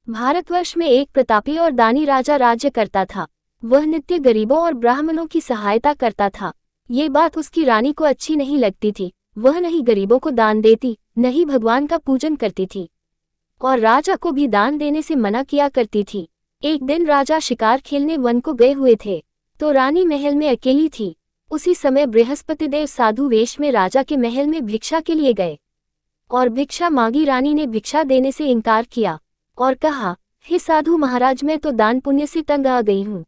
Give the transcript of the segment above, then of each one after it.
भारतवर्ष में एक प्रतापी और दानी राजा राज्य करता था। वह नित्य गरीबों और ब्राह्मणों की सहायता करता था। ये बात उसकी रानी को अच्छी नहीं लगती थी। वह नहीं गरीबों को दान देती, न ही भगवान का पूजन करती थी, और राजा को भी दान देने से मना किया करती थी। एक दिन राजा शिकार खेलने वन को गए हुए थे, तो रानी महल में अकेली थी। उसी समय बृहस्पतिदेव साधु वेश में राजा के महल में भिक्षा के लिए गए, और भिक्षा मांगी। रानी ने भिक्षा देने से इनकार किया और कहा, हे साधु महाराज, मैं तो दान पुण्य से तंग आ गई हूँ।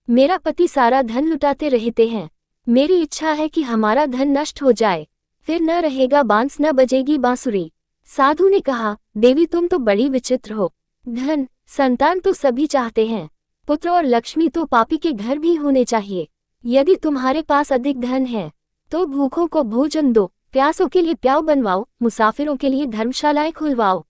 मेरा पति सारा धन लुटाते रहते हैं। मेरी इच्छा है कि हमारा धन नष्ट हो जाए, फिर न रहेगा बांस न बजेगी बांसुरी। साधु ने कहा, देवी तुम तो बड़ी विचित्र हो। धन संतान तो सभी चाहते हैं, पुत्र और लक्ष्मी तो पापी के घर भी होने चाहिए। यदि तुम्हारे पास अधिक धन है तो भूखों को भोजन दो, प्यासों के लिए प्याऊ बनवाओ, मुसाफिरों के लिए धर्मशालाएं खुलवाओ।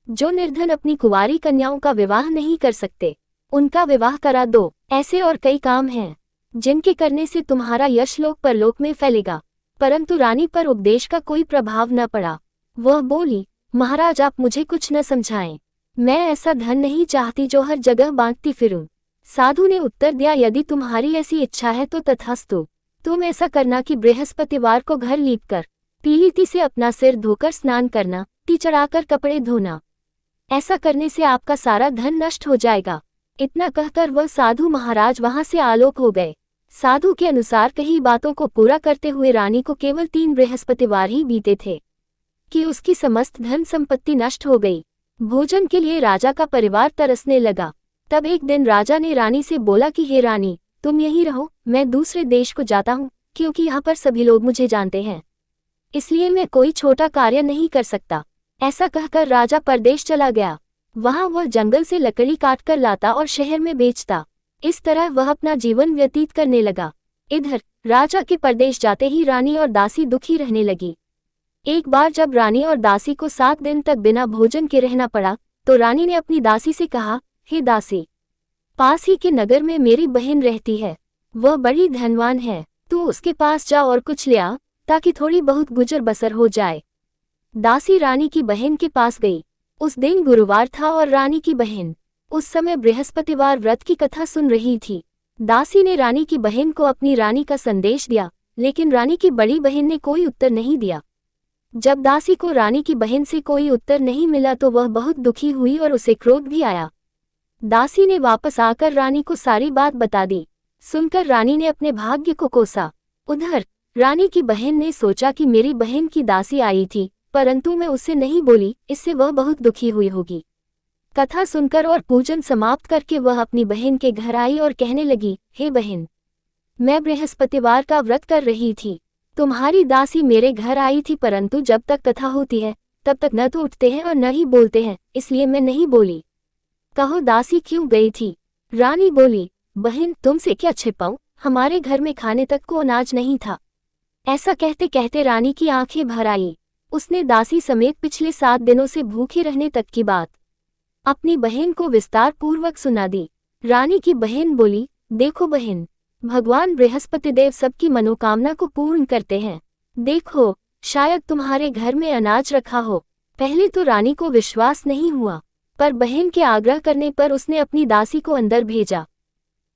जो निर्धन अपनी कुंवारी कन्याओं का विवाह नहीं कर सकते, उनका विवाह करा दो। ऐसे और कई काम हैं जिनके करने से तुम्हारा यश लोक परलोक में फैलेगा। परंतु रानी पर उपदेश का कोई प्रभाव न पड़ा। वह बोली, महाराज आप मुझे कुछ न समझाएं। मैं ऐसा धन नहीं चाहती जो हर जगह बांटती फिरूं। साधु ने उत्तर दिया, यदि तुम्हारी ऐसी इच्छा है तो तथास्तु। तुम ऐसा करना कि बृहस्पतिवार को घर लीपकर पीलीती से अपना सिर धोकर स्नान करना, ती चढ़ाकर कपड़े धोना। ऐसा करने से आपका सारा धन नष्ट हो जाएगा। इतना कहकर वह साधु महाराज वहां से आलोक हो गए। साधु के अनुसार कही बातों को पूरा करते हुए रानी को केवल 3 बृहस्पतिवार ही बीते थे कि उसकी समस्त धन संपत्ति नष्ट हो गई। भोजन के लिए राजा का परिवार तरसने लगा। तब एक दिन राजा ने रानी से बोला कि हे रानी, तुम यहीं रहो, मैं दूसरे देश को जाता हूँ, क्योंकि यहाँ पर सभी लोग मुझे जानते हैं, इसलिए मैं कोई छोटा कार्य नहीं कर सकता। ऐसा कहकर राजा परदेश चला गया। वहां वह जंगल से लकड़ी काटकर लाता और शहर में बेचता। इस तरह वह अपना जीवन व्यतीत करने लगा। इधर राजा के परदेश जाते ही रानी और दासी दुखी रहने लगी। एक बार जब रानी और दासी को 7 दिन तक बिना भोजन के रहना पड़ा, तो रानी ने अपनी दासी से कहा, हे दासी, पास ही के नगर में मेरी बहन रहती है, वह बड़ी धनवान है, तू उसके पास जा और कुछ ले आ, ताकि थोड़ी बहुत गुजर बसर हो जाए। दासी रानी की बहन के पास गई। उस दिन गुरुवार था और रानी की बहन उस समय बृहस्पतिवार व्रत की कथा सुन रही थी। दासी ने रानी की बहन को अपनी रानी का संदेश दिया, लेकिन रानी की बड़ी बहन ने कोई उत्तर नहीं दिया। जब दासी को रानी की बहन से कोई उत्तर नहीं मिला तो वह बहुत दुखी हुई और उसे क्रोध भी आया। दासी ने वापस आकर रानी को सारी बात बता दी। सुनकर रानी ने अपने भाग्य को कोसा। उधर रानी की बहन ने सोचा कि मेरी बहन की दासी आई थी, परंतु मैं उससे नहीं बोली, इससे वह बहुत दुखी हुई होगी। कथा सुनकर और पूजन समाप्त करके वह अपनी बहन के घर आई और कहने लगी, हे बहन, मैं बृहस्पतिवार का व्रत कर रही थी। तुम्हारी दासी मेरे घर आई थी, परंतु जब तक कथा होती है तब तक न तो उठते हैं और न ही बोलते हैं, इसलिए मैं नहीं बोली। कहो दासी क्यों गई थी? रानी बोली, बहन तुमसे क्या छिपाऊं, हमारे घर में खाने तक को अनाज नहीं था। ऐसा कहते कहते रानी की आंखें भर आई। उसने दासी समेत पिछले 7 दिनों से भूखे रहने तक की बात अपनी बहन को विस्तार पूर्वक सुना दी। रानी की बहन बोली, देखो बहन, भगवान बृहस्पतिदेव सबकी मनोकामना को पूर्ण करते हैं। देखो, शायद तुम्हारे घर में अनाज रखा हो। पहले तो रानी को विश्वास नहीं हुआ, पर बहन के आग्रह करने पर उसने अपनी दासी को अंदर भेजा,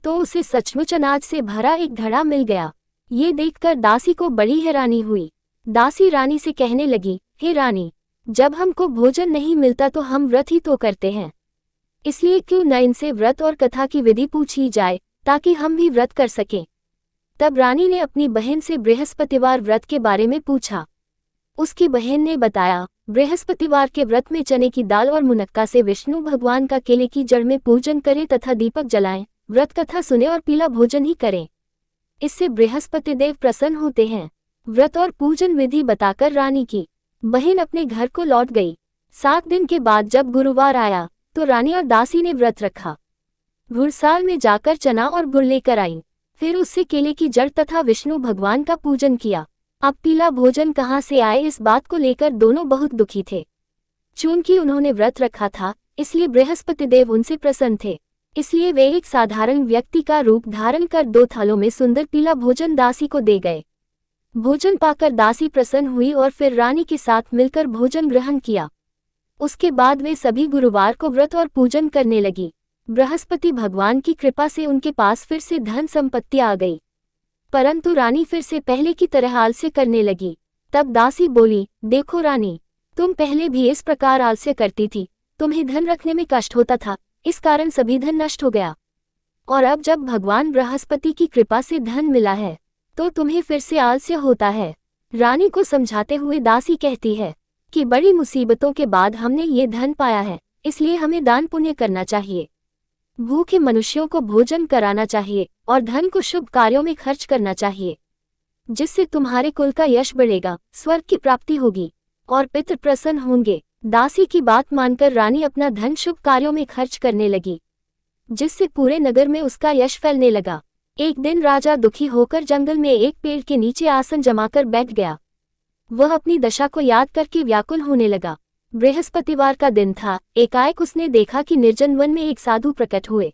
तो उसे सचमुच अनाज से भरा एक घड़ा मिल गया। ये देखकर दासी को बड़ी हैरानी हुई। दासी रानी से कहने लगी, हे रानी, जब हमको भोजन नहीं मिलता तो हम व्रत ही तो करते हैं, इसलिए क्यों न इनसे व्रत और कथा की विधि पूछी जाए, ताकि हम भी व्रत कर सकें। तब रानी ने अपनी बहन से बृहस्पतिवार व्रत के बारे में पूछा। उसकी बहन ने बताया, बृहस्पतिवार के व्रत में चने की दाल और मुनक्का से विष्णु भगवान का केले की जड़ में पूजन करें तथा दीपक जलाएं, व्रत कथा सुने और पीला भोजन ही करें, इससे बृहस्पतिदेव प्रसन्न होते हैं। व्रत और पूजन विधि बताकर रानी की बहन अपने घर को लौट गई। 7 दिन के बाद जब गुरुवार आया तो रानी और दासी ने व्रत रखा। घुड़साल में जाकर चना और गुड़ लेकर आई, फिर उससे केले की जड़ तथा विष्णु भगवान का पूजन किया। अब पीला भोजन कहाँ से आए, इस बात को लेकर दोनों बहुत दुखी थे। चूंकि उन्होंने व्रत रखा था, इसलिए बृहस्पतिदेव उनसे प्रसन्न थे, इसलिए वे एक साधारण व्यक्ति का रूप धारण कर 2 थालों में सुंदर पीला भोजन दासी को दे गए। भोजन पाकर दासी प्रसन्न हुई और फिर रानी के साथ मिलकर भोजन ग्रहण किया। उसके बाद वे सभी गुरुवार को व्रत और पूजन करने लगी। बृहस्पति भगवान की कृपा से उनके पास फिर से धन संपत्ति आ गई। परंतु रानी फिर से पहले की तरह आलस्य करने लगी। तब दासी बोली, देखो रानी, तुम पहले भी इस प्रकार आलस्य करती थी, तुम्हें धन रखने में कष्ट होता था, इस कारण सभी धन नष्ट हो गया। और अब जब भगवान बृहस्पति की कृपा से धन मिला है तो तुम्हें फिर से आलस्य होता है। रानी को समझाते हुए दासी कहती है कि बड़ी मुसीबतों के बाद हमने ये धन पाया है, इसलिए हमें दान पुण्य करना चाहिए, भूखे मनुष्यों को भोजन कराना चाहिए और धन को शुभ कार्यों में खर्च करना चाहिए, जिससे तुम्हारे कुल का यश बढ़ेगा, स्वर्ग की प्राप्ति होगी और पितृ प्रसन्न होंगे। दासी की बात मानकर रानी अपना धन शुभ कार्यों में खर्च करने लगी, जिससे पूरे नगर में उसका यश फैलने लगा। एक दिन राजा दुखी होकर जंगल में एक पेड़ के नीचे आसन जमाकर बैठ गया। वह अपनी दशा को याद करके व्याकुल होने लगा। बृहस्पतिवार का दिन था। एकाएक उसने देखा कि निर्जन वन में एक साधु प्रकट हुए।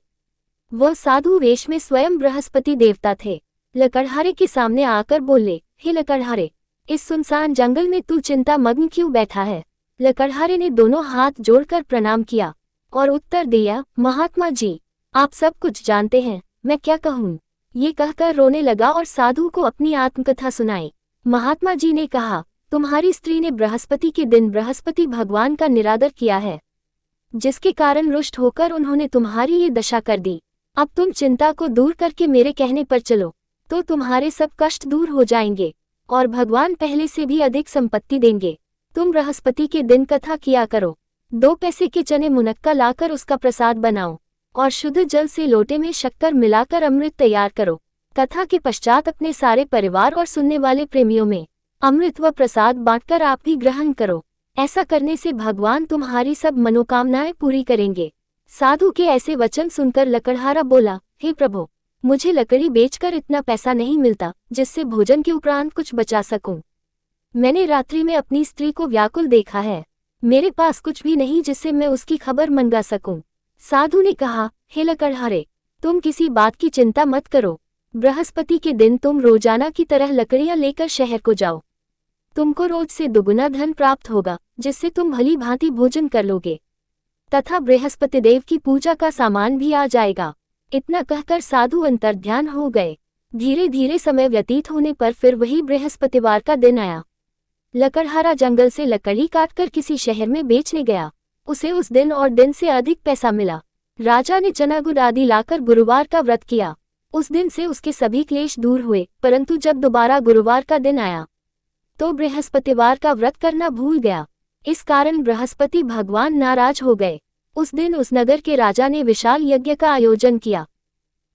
वह साधु वेश में स्वयं बृहस्पति देवता थे। लकड़हारे के सामने आकर बोले, हे लकड़हारे, इस सुनसान जंगल में तू चिंता मग्न क्यों बैठा है? लकड़हारे ने दोनों हाथ जोड़कर प्रणाम किया और उत्तर दिया, महात्मा जी, आप सब कुछ जानते हैं, मैं क्या कहूँ? ये कहकर रोने लगा और साधु को अपनी आत्मकथा सुनाई। महात्मा जी ने कहा, तुम्हारी स्त्री ने बृहस्पति के दिन बृहस्पति भगवान का निरादर किया है, जिसके कारण रुष्ट होकर उन्होंने तुम्हारी ये दशा कर दी। अब तुम चिंता को दूर करके मेरे कहने पर चलो तो तुम्हारे सब कष्ट दूर हो जाएंगे और भगवान पहले से भी अधिक संपत्ति देंगे। तुम बृहस्पति के दिन कथा किया करो। 2 पैसे के चने मुनक्का लाकर उसका प्रसाद बनाओ और शुद्ध जल से लोटे में शक्कर मिलाकर अमृत तैयार करो। कथा के पश्चात अपने सारे परिवार और सुनने वाले प्रेमियों में अमृत व प्रसाद बांटकर आप भी ग्रहण करो। ऐसा करने से भगवान तुम्हारी सब मनोकामनाएं पूरी करेंगे। साधु के ऐसे वचन सुनकर लकड़हारा बोला, हे प्रभु, मुझे लकड़ी बेचकर इतना पैसा नहीं मिलता जिससे भोजन के उपरांत कुछ बचा सकूं। मैंने रात्रि में अपनी स्त्री को व्याकुल देखा है, मेरे पास कुछ भी नहीं जिससे मैं उसकी खबर मंगा सकूं। साधु ने कहा, हे लकड़हारे, तुम किसी बात की चिंता मत करो। बृहस्पति के दिन तुम रोजाना की तरह लकड़ियां लेकर शहर को जाओ। तुमको रोज से दुगुना धन प्राप्त होगा, जिससे तुम भली भांति भोजन कर लोगे तथा बृहस्पति देव की पूजा का सामान भी आ जाएगा। इतना कहकर साधु अंतर्ध्यान हो गए। धीरे धीरे समय व्यतीत होने पर फिर वही बृहस्पतिवार का दिन आया। लकड़हारा जंगल से लकड़ी काटकर किसी शहर में बेचने गया। उसे उस दिन और दिन से अधिक पैसा मिला। राजा ने चना गुड़ आदि लाकर गुरुवार का व्रत किया। उस दिन से उसके सभी क्लेश दूर हुए, परंतु जब दोबारा गुरुवार का दिन आया तो बृहस्पतिवार का व्रत करना भूल गया। इस कारण बृहस्पति भगवान नाराज हो गए। उस दिन उस नगर के राजा ने विशाल यज्ञ का आयोजन किया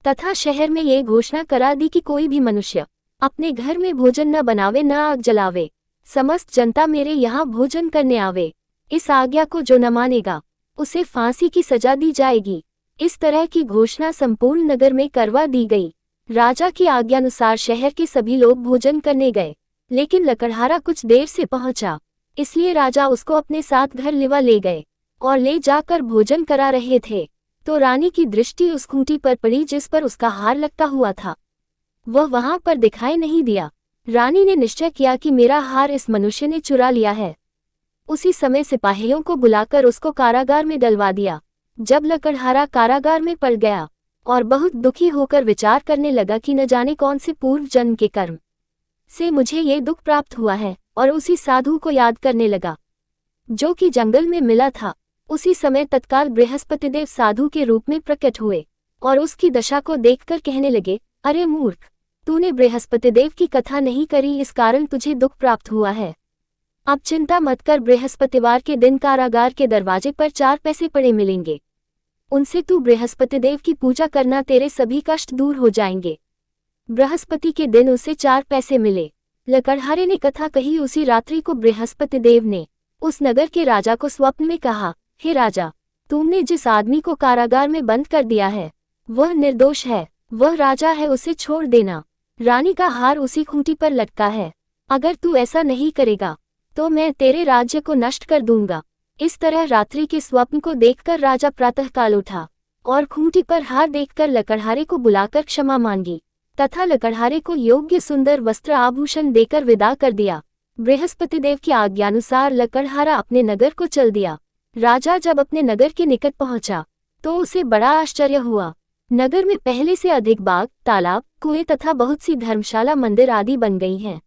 तथा शहर में ये घोषणा करा दी कि कोई भी मनुष्य अपने घर में भोजन न बनावे न आग जलावे। समस्त जनता मेरे यहाँ भोजन करने आवे। इस आज्ञा को जो न मानेगा उसे फांसी की सजा दी जाएगी। इस तरह की घोषणा संपूर्ण नगर में करवा दी गई। राजा की आज्ञानुसार शहर के सभी लोग भोजन करने गए, लेकिन लकड़हारा कुछ देर से पहुंचा, इसलिए राजा उसको अपने साथ घर लिवा ले गए और ले जाकर भोजन करा रहे थे तो रानी की दृष्टि उस खूंटी पर पड़ी जिस पर उसका हार लटका हुआ था। वह वहां पर दिखाई नहीं दिया। रानी ने निश्चय किया कि मेरा हार इस मनुष्य ने चुरा लिया है। उसी समय सिपाहियों को बुलाकर उसको कारागार में डलवा दिया। जब लकड़हारा कारागार में पड़ गया और बहुत दुखी होकर विचार करने लगा कि न जाने कौन से पूर्व जन्म के कर्म से मुझे ये दुख प्राप्त हुआ है, और उसी साधु को याद करने लगा जो कि जंगल में मिला था। उसी समय तत्काल बृहस्पतिदेव साधु के रूप में प्रकट हुए और उसकी दशा को देखकर कहने लगे, अरे मूर्ख, तूने बृहस्पतिदेव की कथा नहीं करी, इस कारण तुझे दुख प्राप्त हुआ है। अब चिंता मत कर, बृहस्पतिवार के दिन कारागार के दरवाजे पर 4 पैसे पड़े मिलेंगे, उनसे तू बृहस्पतिदेव की पूजा करना, तेरे सभी कष्ट दूर हो जाएंगे। बृहस्पति के दिन उसे 4 पैसे मिले। लकड़हारे ने कथा कही। उसी रात्रि को बृहस्पतिदेव ने उस नगर के राजा को स्वप्न में कहा, हे राजा, तुमने जिस आदमी को कारागार में बंद कर दिया है वह निर्दोष है, वह राजा है, उसे छोड़ देना। रानी का हार उसी खूंटी पर लटका है। अगर तू ऐसा नहीं करेगा तो मैं तेरे राज्य को नष्ट कर दूंगा। इस तरह रात्रि के स्वप्न को देखकर राजा प्रातःकाल उठा और खूंटी पर हार देखकर लकड़हारे को बुलाकर क्षमा मांगी तथा लकड़हारे को योग्य सुंदर वस्त्र आभूषण देकर विदा कर दिया। बृहस्पतिदेव की आज्ञानुसार लकड़हारा अपने नगर को चल दिया। राजा जब अपने नगर के निकट पहुंचा तो उसे बड़ा आश्चर्य हुआ। नगर में पहले से अधिक बाग, तालाब, कुएं तथा बहुत सी धर्मशाला, मंदिर आदि बन गई हैं।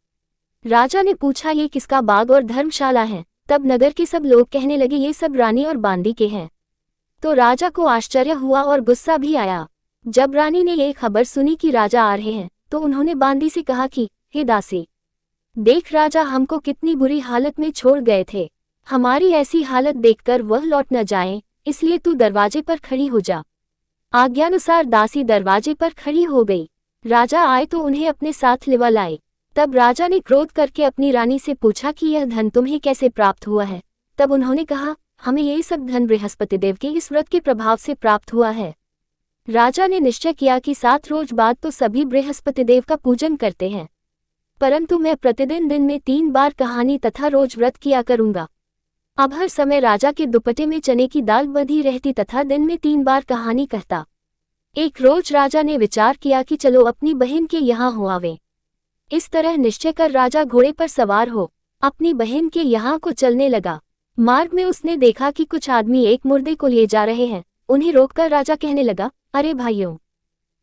राजा ने पूछा, ये किसका बाग और धर्मशाला है? तब नगर के सब लोग कहने लगे, ये सब रानी और बांदी के हैं। तो राजा को आश्चर्य हुआ और गुस्सा भी आया। जब रानी ने ये खबर सुनी कि राजा आ रहे हैं तो उन्होंने बांदी से कहा कि हे दासी, देख राजा हमको कितनी बुरी हालत में छोड़ गए थे। हमारी ऐसी हालत देखकर वह लौट न जाएं, इसलिए तू दरवाजे पर खड़ी हो जा। आज्ञानुसार दासी दरवाजे पर खड़ी हो गई। राजा आए तो उन्हें अपने साथ लिवा लाए। तब राजा ने क्रोध करके अपनी रानी से पूछा कि यह धन तुम्हें कैसे प्राप्त हुआ है? तब उन्होंने कहा, हमें ये सब धन बृहस्पति देव के इस व्रत के प्रभाव से प्राप्त हुआ है। राजा ने निश्चय किया कि 7 रोज बाद तो सभी बृहस्पति देव का पूजन करते हैं, परंतु मैं प्रतिदिन दिन में 3 बार कहानी तथा रोज व्रत किया करूंगा। अब हर समय राजा के दुपट्टे में चने की दाल बंधी रहती तथा दिन में 3 बार कहानी कहता। एक रोज राजा ने विचार किया कि चलो अपनी बहन के यहाँ हो आवे। इस तरह निश्चय कर राजा घोड़े पर सवार हो अपनी बहन के यहाँ को चलने लगा। मार्ग में उसने देखा कि कुछ आदमी एक मुर्दे को लिए जा रहे हैं। उन्हें रोककर राजा कहने लगा, अरे भाइयों,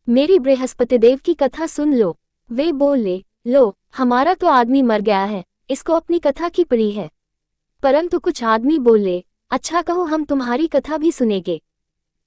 मेरी बृहस्पति देव की कथा सुन लो। वे बोले, लो, हमारा तो आदमी मर गया है, इसको अपनी कथा की पड़ी है। परंतु कुछ आदमी बोले, अच्छा कहो, हम तुम्हारी कथा भी सुनेंगे।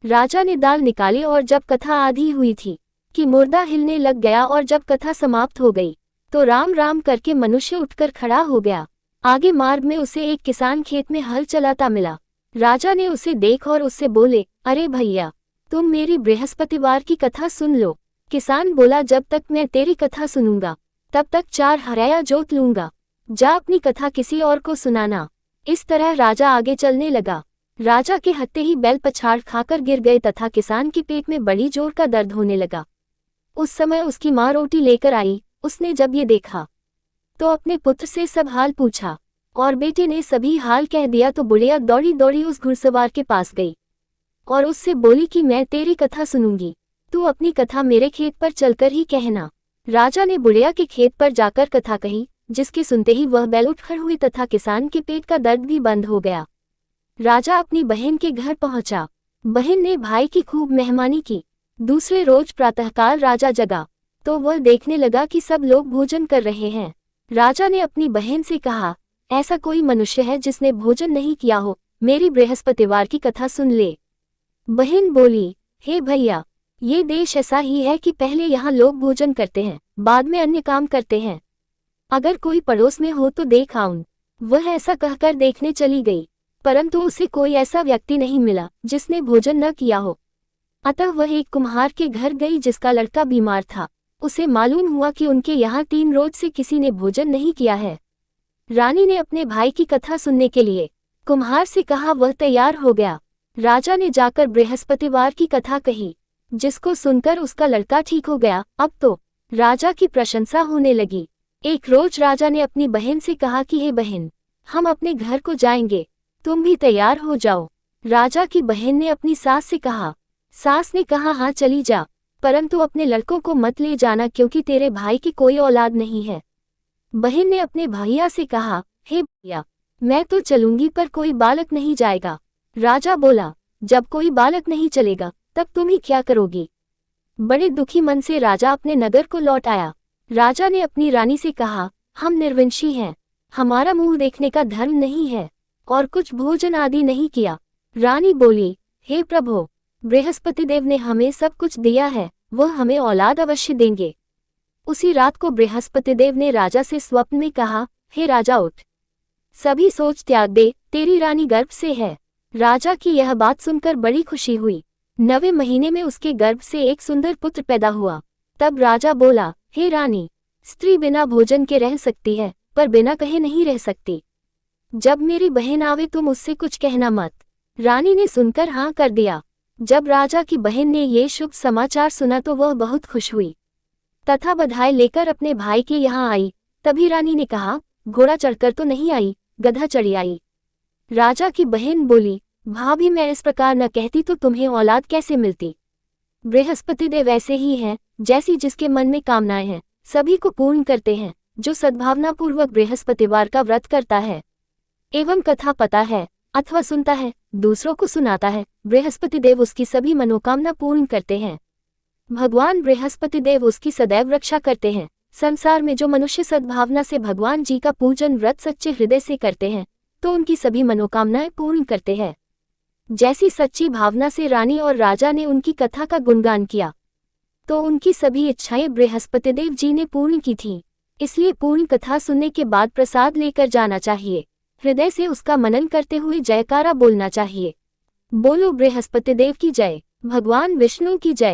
राजा ने दाल निकाली और जब कथा आधी हुई थी कि मुर्दा हिलने लग गया और जब कथा समाप्त हो गई तो राम राम करके मनुष्य उठकर खड़ा हो गया। आगे मार्ग में उसे एक किसान खेत में हल चलाता मिला। राजा ने उसे देख और उससे बोले, अरे भैया, तुम मेरी बृहस्पतिवार की कथा सुन लो। किसान बोला, जब तक मैं तेरी कथा सुनूंगा तब तक 4 हराया जोत लूंगा। जा अपनी कथा किसी और को सुनाना। इस तरह राजा आगे चलने लगा। राजा के हत्ते ही बैल पछाड़ खाकर गिर गए तथा किसान के पेट में बड़ी जोर का दर्द होने लगा। उस समय उसकी माँ रोटी लेकर आई। उसने जब ये देखा तो अपने पुत्र से सब हाल पूछा और बेटे ने सभी हाल कह दिया तो बुढ़िया दौड़ी दौड़ी उस घुड़सवार के पास गई और उससे बोली कि मैं तेरी कथा सुनूंगी, तू अपनी कथा मेरे खेत पर चलकर ही कहना। राजा ने बुढ़िया के खेत पर जाकर कथा कही, जिसके सुनते ही वह बैल उठ खड़ हुई तथा किसान के पेट का दर्द भी बंद हो गया। राजा अपनी बहन के घर पहुंचा। बहन ने भाई की खूब मेहमानी की। दूसरे रोज प्रातःकाल राजा जगा तो वह देखने लगा कि सब लोग भोजन कर रहे हैं। राजा ने अपनी बहन से कहा, ऐसा कोई मनुष्य है जिसने भोजन नहीं किया हो, मेरी बृहस्पतिवार की कथा सुन ले। बहन बोली, हे भैया, ये देश ऐसा ही है कि पहले यहाँ लोग भोजन करते हैं, बाद में अन्य काम करते हैं। अगर कोई पड़ोस में हो तो देख आऊं। वह ऐसा कहकर देखने चली गई, परंतु उसे कोई ऐसा व्यक्ति नहीं मिला जिसने भोजन न किया हो। अतः वह एक कुम्हार के घर गई जिसका लड़का बीमार था। उसे मालूम हुआ कि उनके यहाँ 3 रोज से किसी ने भोजन नहीं किया है। रानी ने अपने भाई की कथा सुनने के लिए कुम्हार से कहा, वह तैयार हो गया। राजा ने जाकर बृहस्पतिवार की कथा कही, जिसको सुनकर उसका लड़का ठीक हो गया। अब तो राजा की प्रशंसा होने लगी। एक रोज राजा ने अपनी बहन से कहा कि हे बहन, हम अपने घर को जाएंगे, तुम भी तैयार हो जाओ। राजा की बहन ने अपनी सास से कहा। सास ने कहा, हाँ चली जा, परंतु अपने लड़कों को मत ले जाना क्योंकि तेरे भाई की कोई औलाद नहीं है। बहन ने अपने भैया से कहा, हे भैया, मैं तो चलूंगी पर कोई बालक नहीं जाएगा। राजा बोला, जब कोई बालक नहीं चलेगा तब तुम ही क्या करोगी? बड़े दुखी मन से राजा अपने नगर को लौट आया। राजा ने अपनी रानी से कहा, हम निर्वंशी हैं, हमारा मुंह देखने का धर्म नहीं है और कुछ भोजन आदि नहीं किया। रानी बोली, हे प्रभु, बृहस्पति देव ने हमें सब कुछ दिया है, वह हमें औलाद अवश्य देंगे। उसी रात को बृहस्पति देव ने राजा से स्वप्न में कहा, हे राजा उठ, सभी सोच त्याग दे, तेरी रानी गर्भ से है। राजा की यह बात सुनकर बड़ी खुशी हुई। 9वें महीने में उसके गर्भ से एक सुंदर पुत्र पैदा हुआ। तब राजा बोला, हे रानी, स्त्री बिना भोजन के रह सकती है पर बिना कहे नहीं रह सकती। जब मेरी बहन आवे तुम उससे कुछ कहना मत। रानी ने सुनकर हाँ कर दिया। जब राजा की बहन ने ये शुभ समाचार सुना तो वह बहुत खुश हुई तथा बधाई लेकर अपने भाई के यहाँ आई। तभी रानी ने कहा, घोड़ा चढ़कर तो नहीं आई, गधा चढ़ी आई। राजा की बहन बोली, भाभी, मैं इस प्रकार न कहती तो तुम्हें औलाद कैसे मिलती? बृहस्पति देव ऐसे ही हैं, जैसी जिसके मन में कामनाएं हैं सभी को पूर्ण करते हैं। जो सद्भावनापूर्वक बृहस्पतिवार का व्रत करता है एवं कथा पता है, अथवा सुनता है, दूसरों को सुनाता है, बृहस्पति देव उसकी सभी मनोकामना पूर्ण करते हैं। भगवान बृहस्पति देव उसकी सदैव रक्षा करते हैं। संसार में जो मनुष्य सद्भावना से भगवान जी का पूजन व्रत सच्चे हृदय से करते हैं तो उनकी सभी मनोकामनाएं पूर्ण करते हैं। जैसी सच्ची भावना से रानी और राजा ने उनकी कथा का गुणगान किया तो उनकी सभी इच्छाएं बृहस्पति देव जी ने पूर्ण की थीं। इसलिए पूर्ण कथा सुनने के बाद प्रसाद लेकर जाना चाहिए। हृदय से उसका मनन करते हुए जयकारा बोलना चाहिए। बोलो बृहस्पति देव की जय, भगवान विष्णु की जय।